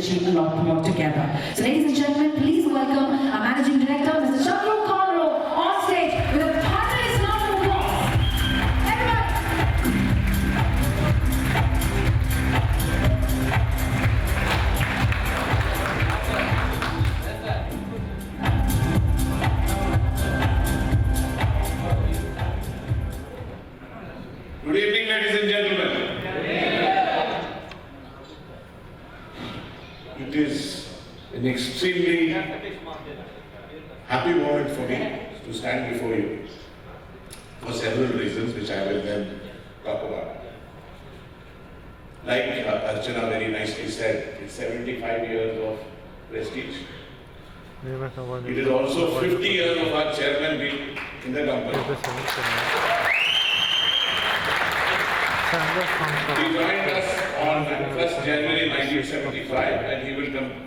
achieve a lot more together. So ladies and gentlemen, please welcome our Managing Director, Mr. Chandru Conro, on stage with a heartiest round of applause. Good evening, ladies and gentlemen. It is an extremely happy moment for me to stand before you for several reasons, which I will then talk about. Like Archana very nicely said, it's 75 years of prestige. It is also 50 years of our chairman being in the company. He joined us on 1st January 1975 and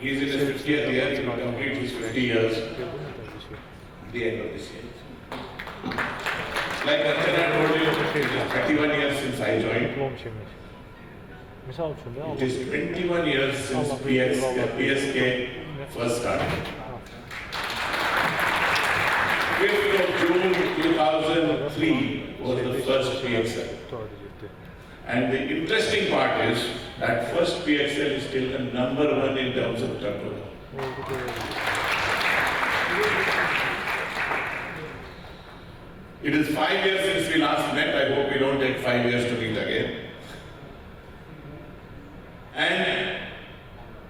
he is in his 50th year, he will complete his 50 years at the end of this year. Like Archana told you, it is 31 years since I joined. It is 21 years since PSK first started. 5th of June 2003 was the first PXL. And the interesting part is that first PXL is still the number one in terms of turnover. It is 5 years since we last met. I hope we don't take 5 years to meet again. And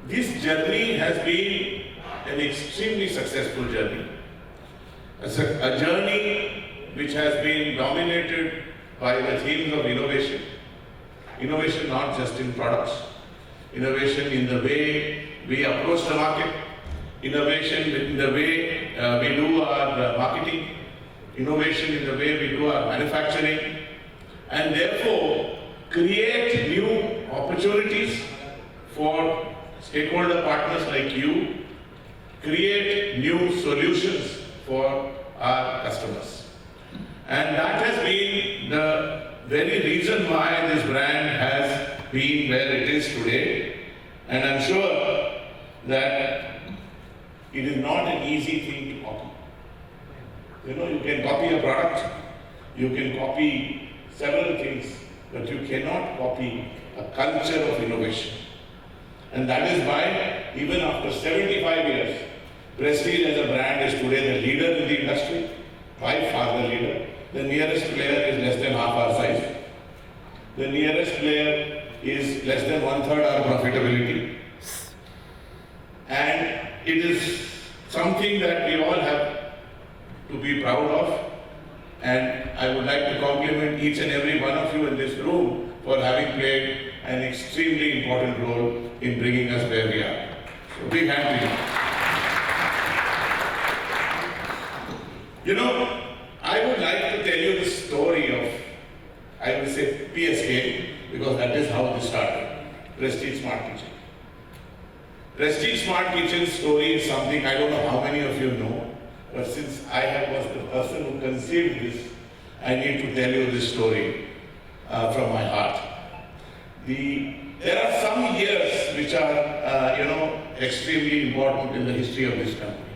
this journey has been an extremely successful journey. A journey which has been dominated by the themes of innovation. Innovation not just in products, innovation in the way we approach the market, innovation in the way we do our marketing, innovation in the way we do our manufacturing, and therefore create new opportunities for stakeholder partners like you, create new solutions for our customers. And that has been the very reason why this brand has been where it is today. And I'm sure that it is not an easy thing to copy. You know, you can copy a product, you can copy several things, but you cannot copy a culture of innovation. And that is why, even after 75 years, Prestige as a brand is today the leader in the industry, by far the leader. The nearest player is less than half our size. The nearest player is less than 1/3 our profitability. And it is something that we all have to be proud of. And I would like to compliment each and every one of you in this room for having played an extremely important role in bringing us where we are. So big hand to you. You know, I would like to tell you the story of, I will say PSK, because that is how this started, Prestige Smart Kitchen. Prestige Smart Kitchen story is something I don't know how many of you know, but since I was the person who conceived this, I need to tell you this story from my heart. There are some years which are, extremely important in the history of this company.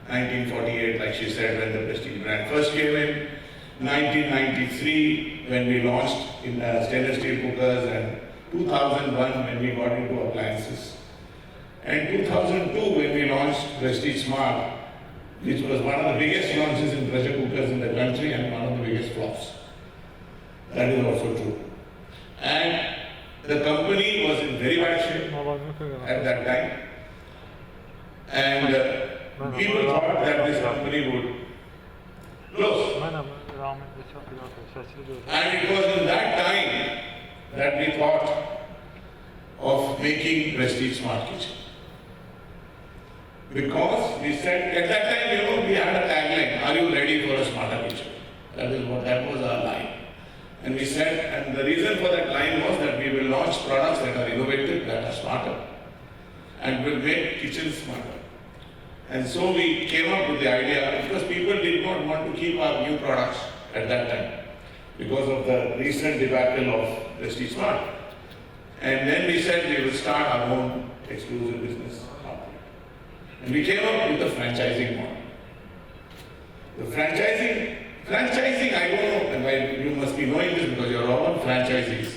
1948, like she said, when the Prestige brand first came in. 1993, when we launched in stainless steel cookers, and 2001, when we got into appliances. And 2002, when we launched Prestige Smart, which was one of the biggest launches in pressure cookers in the country and one of the biggest flops. That is also true. And the company was in very bad shape at that time. And people thought that this company would close. And it was in that time that we thought of making Prestige Smart Kitchen. Because we said, at that time, we had a tagline, "Are you ready for a smarter kitchen?" That was our line. And we said, and the reason for that line was that we will launch products that are innovative, that are smarter, and will make kitchens smarter. And so we came up with the idea, because people did not want to keep our new products at that time, because of the recent debacle of Prestige Smart. And then we said we will start our own exclusive business. And we came up with the franchising model. The franchising, I don't know, and you must be knowing this because you're all franchisees,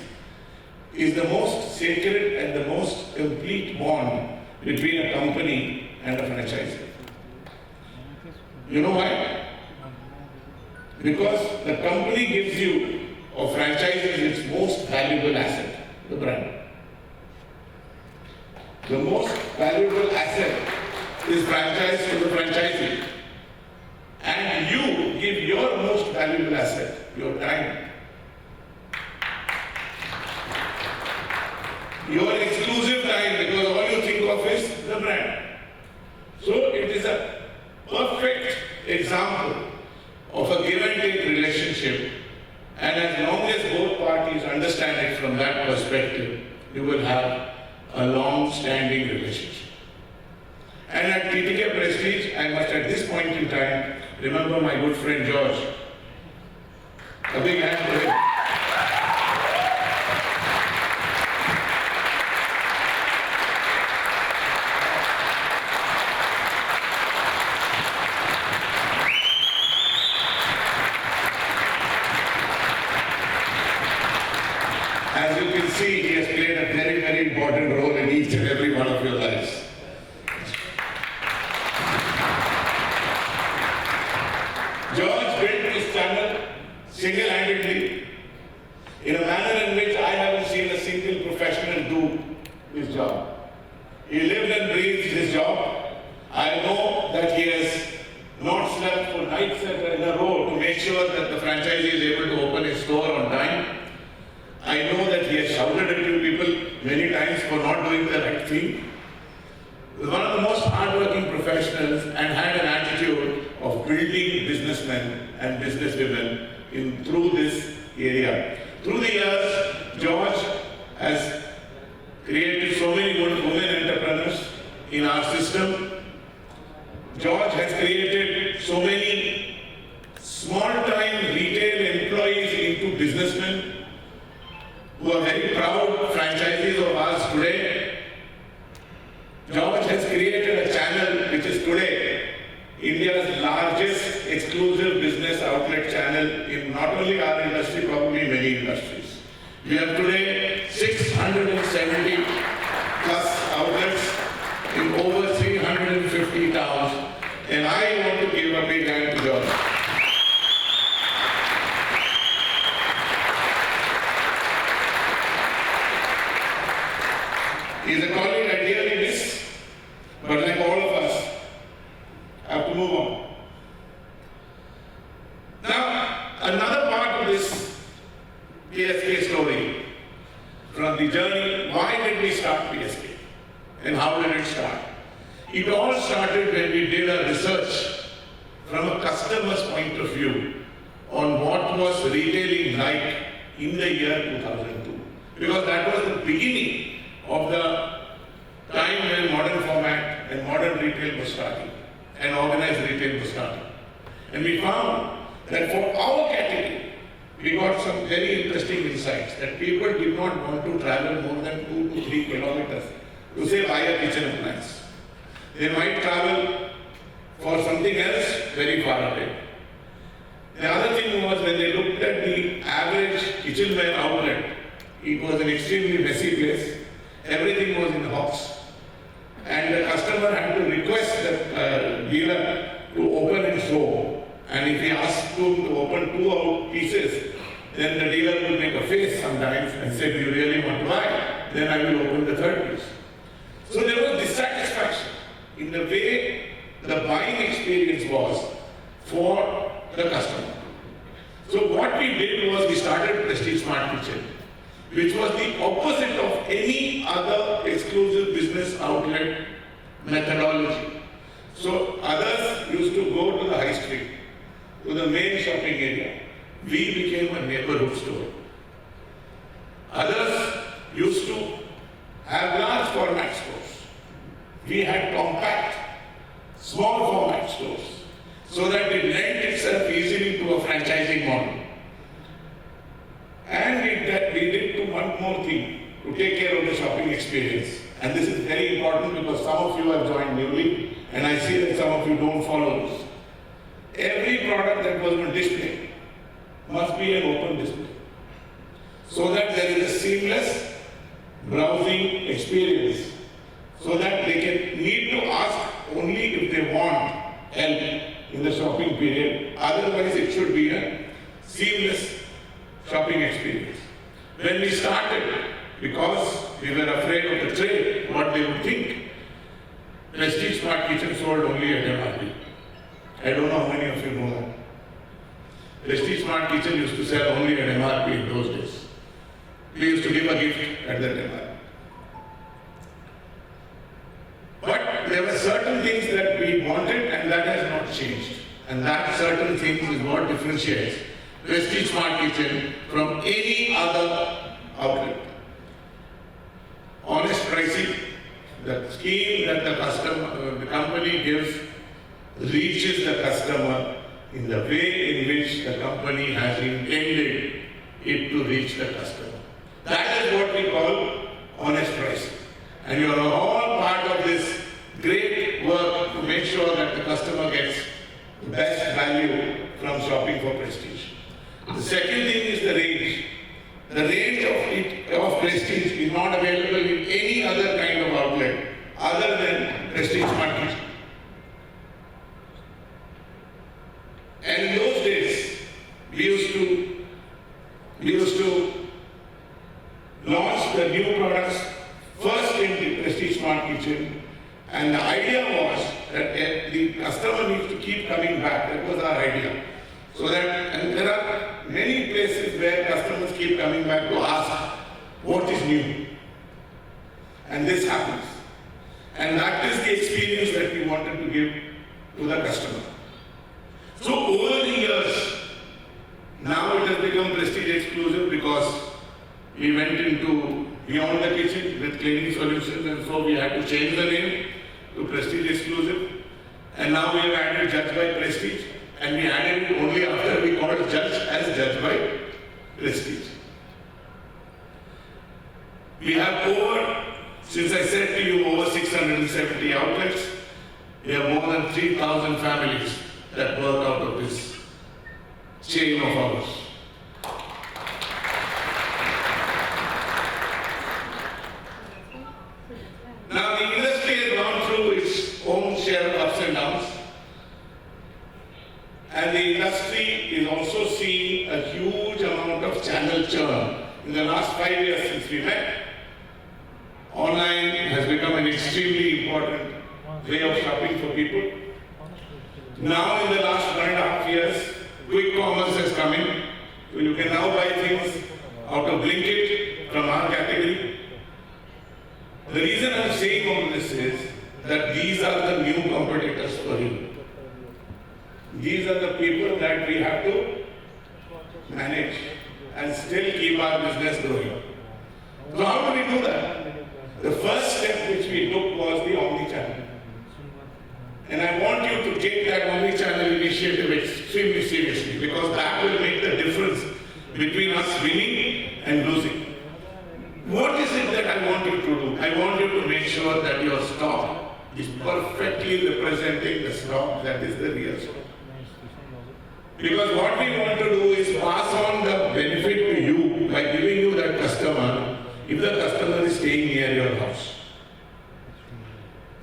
is the most sacred and the most complete bond between a company and a franchisee. You know why? Because the company gives you, or franchises, its most valuable asset, the brand. The most valuable asset is franchised to the franchisee. And you give your most valuable asset, your time. Your exclusive time, because all you think of is the brand. So it is a perfect example of a give and take relationship, and as long as both parties understand it from that perspective, you will have a long-standing relationship. And at TTK Prestige, I must at this point in time remember my good friend George. A big hand for him. As you can see, he has played a very, very important role in each and every one of your lives. George built this channel single-handedly in a manner in which I haven't seen a single professional do his job. He lived and breathed his job. I know that he has not slept for nights in a row to make sure that the franchisee is able to open his store on time. I know that he has shouted at you people many times for not doing the right thing. He was one of the most hardworking professionals and had an attitude of building businessmen and businesswomen through this area. Through the years, George has created so many good women entrepreneurs in our system. George has created so many small-time retail employees into businessmen who are very proud franchisees of ours today. George has created a channel which is today India's largest exclusive business outlet channel in not only our industry, probably many industries. We have today 670 plus outlets in over 350 towns, and I want to give a big hand to George. He's a colleague I dearly miss, but like all of us, have to move on. Now, another part of this PSK story, from the journey, why did we start PSK? And how did it start? It all started when we did a research from a customer's point of view on what was retailing like in the year 2002. Because that was the beginning of the time when modern format and modern retail was starting and organized retail was starting. And we found that for our category, we got some very interesting insights that people did not want to travel more than 2 to 3 kilometers to say buy a kitchen appliance. They might travel for something else very far away. The other thing was when they looked at the average kitchenware outlet, it was an extremely messy place. Everything was in a box. And the customer had to request the dealer to open his door. And if he asked him to open 2 pieces, then the dealer would make a face sometimes and say, do you really want to buy? Then I will open the 3rd piece. So there was dissatisfaction in the way the buying experience was for the customer. So what we did was we started Prestige Smart Kitchen, which was the opposite of any other exclusive business outlet methodology. So others used to go to the high street, to the main shopping area. We became a neighborhood store. Others used to have large format stores. We had compact, small format stores, so that it lent itself easily to a franchising model. And we did one more thing to take care of the shopping experience. And this is very important because some of you have joined newly and I see that some of you don't follow this. Every product that was on display must be an open display so that there is a seamless browsing experience, so that they can need to ask only if they want help in the shopping period. Otherwise, it should be a seamless shopping experience. When we started, because we were afraid of the trade, what they would think, Prestige Smart Kitchen sold only at MRP. I don't know how many of you know that. Prestige Smart Kitchen used to sell only at MRP in those days. We used to give a gift at that MRP. But there were certain things that we wanted and that has not changed. And that certain things is what differentiates Prestige Smart Kitchen from any other outlet. Honest pricing, the scheme that the company gives reaches the customer in the way in which the company has intended it to reach the customer. That is what we call honest pricing. And you are all part of this great work to make sure that the customer gets the best value from shopping for Prestige. The second thing is the range. The range of Prestige is not available in any other kind of outlet other than Prestige Smart Kitchen. And in those days, we used to launch the new products first in Prestige Smart Kitchen, and the idea was that the customer needs to keep coming back. That was our idea. So that, and there are many places where customers keep coming back to ask, what is new? And this happens. And that is the experience that we wanted to give to the customer. So over the years, now it has become Prestige exclusive because we went into beyond the kitchen with cleaning solutions, and so we had to change the name to Prestige exclusive. And now we have added Judge by Prestige, and we added it only after we called Judge as Judge by Prestige. We have since I said to you, over 670 outlets. We have more than 3,000 families that work out of this chain of ours. Now the industry has gone through its own share of ups and downs, and the industry is also seeing a huge amount of channel churn. In the last 5 years since we met, online has become an extremely important way of shopping for people. Now in the last 1.5 years, quick commerce has come in. So you can now buy things out of Blinkit from our category. The reason I'm saying all this is that these are the new competitors for you. These are the people that we have to manage and still keep our business growing. So how do we do that? The first step which we took was the omni-channel. And I want you to take that omni-channel initiative extremely seriously, because that will make the difference between us winning and losing. What is it that I want you to do? I want you to make sure that your stock is perfectly representing the stock that is the real stock. Because what we want to do is pass on the benefit to you by giving you that customer if the customer is staying near your house.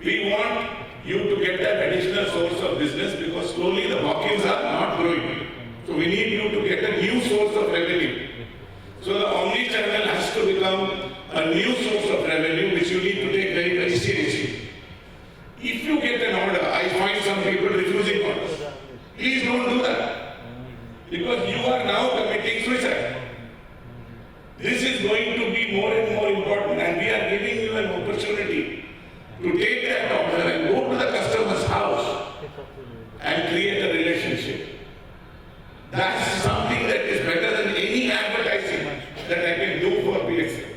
We want you to get that additional source of business because slowly the walk-ins are not growing. So we need you to get a new source of revenue. So the omni-channel has to become a new source of revenue which you need to take very, very seriously. If you get an order, I find some people refusing orders. Please don't do that. Because you are now committing suicide. This is going to be more and more important, and we are giving you an opportunity to take that order and go to the customer's house and create a relationship. That's something that is better than any advertising that I can do for PXL.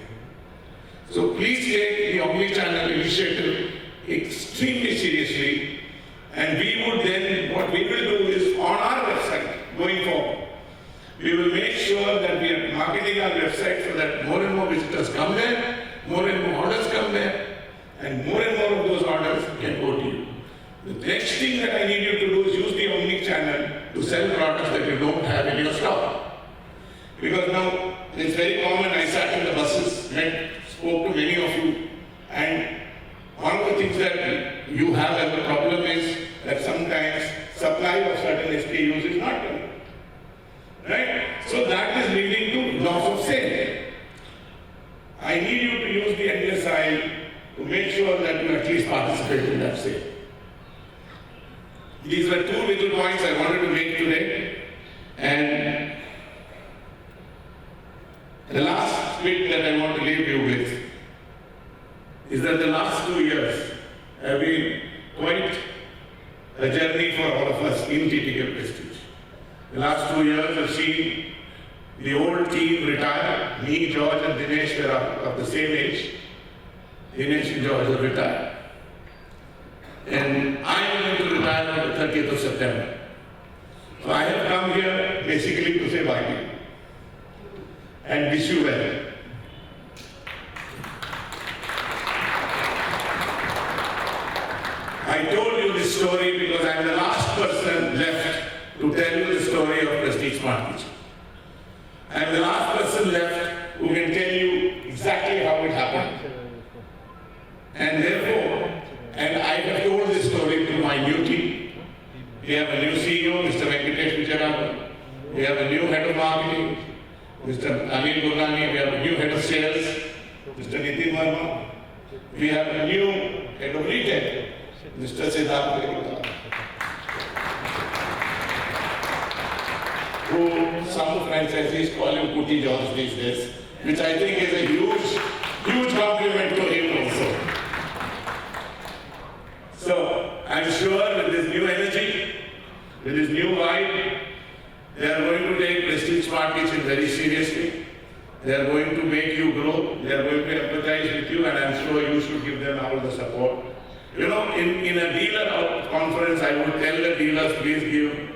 So please take the omni-channel initiative extremely seriously, and we would then, what we will do is on our website going forward, we will make sure that we are marketing our website so that more and more visitors come there, more and more orders come there, Next thing that I need you to do is use the omni-channel to sell products that you don't have in your stock. Because now it's very common, I sat in the buses, spoke to many of you, and one of the things that you have as a problem is that sometimes supply of certain SKUs is not done. Right? So that is leading to loss of sale. I need you to use the endless aisle to make sure that you at least participate in that sale. These were two little points I wanted to make today. And the last bit that I want to leave you with is that the last 2 years have been quite a journey for all of us in TTK Prestige. The last 2 years have seen the old team retire. Me, George and Dinesh were of the same age. Dinesh and George have retired. And I am going to retire on the 30th of September. So I have come here basically to say bye to you and wish you well. I told you this story because I am the last person left to tell you the story of Prestige Smart Kitchen. I am the last person left who can tell you exactly how it happened. And therefore, and I have told this story to my new team. We have a new CEO, Mr. Venkatesh Vijayaraman. We have a new head of marketing, Mr. Anil Gurnani. We have a new head of sales, Mr. Nitin Verma. We have a new head of retail, Mr. Siddharth, who some franchisees call him Kuti George these days, which I think is a huge compliment to him also. So I'm sure with this new energy, with this new vibe, they are going to take Prestige Smart Kitchen very seriously. They are going to make you grow. They are going to empathize with you, and I'm sure you should give them all the support. You know, in a dealer conference, I would tell the dealers, please give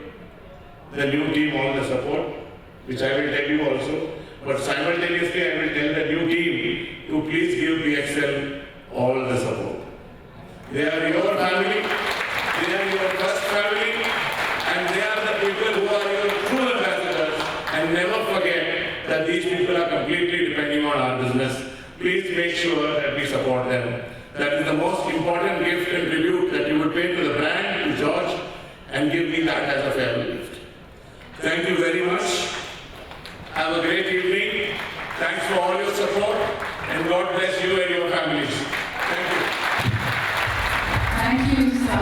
the new team all the support, which I will tell you also. But simultaneously, I will tell the new team to please give PXL all the support. They are your family, they are your first family, and they are the people who are your true ambassadors. And never forget that these people are completely depending on our business. Please make sure that we support them. That is the most important gift and tribute that you would pay to the brand, to George, and give me that as a farewell gift. Thank you very much. Have a great evening. Thanks for all your support, and God bless you and your families. Thank you. Thank you, sir.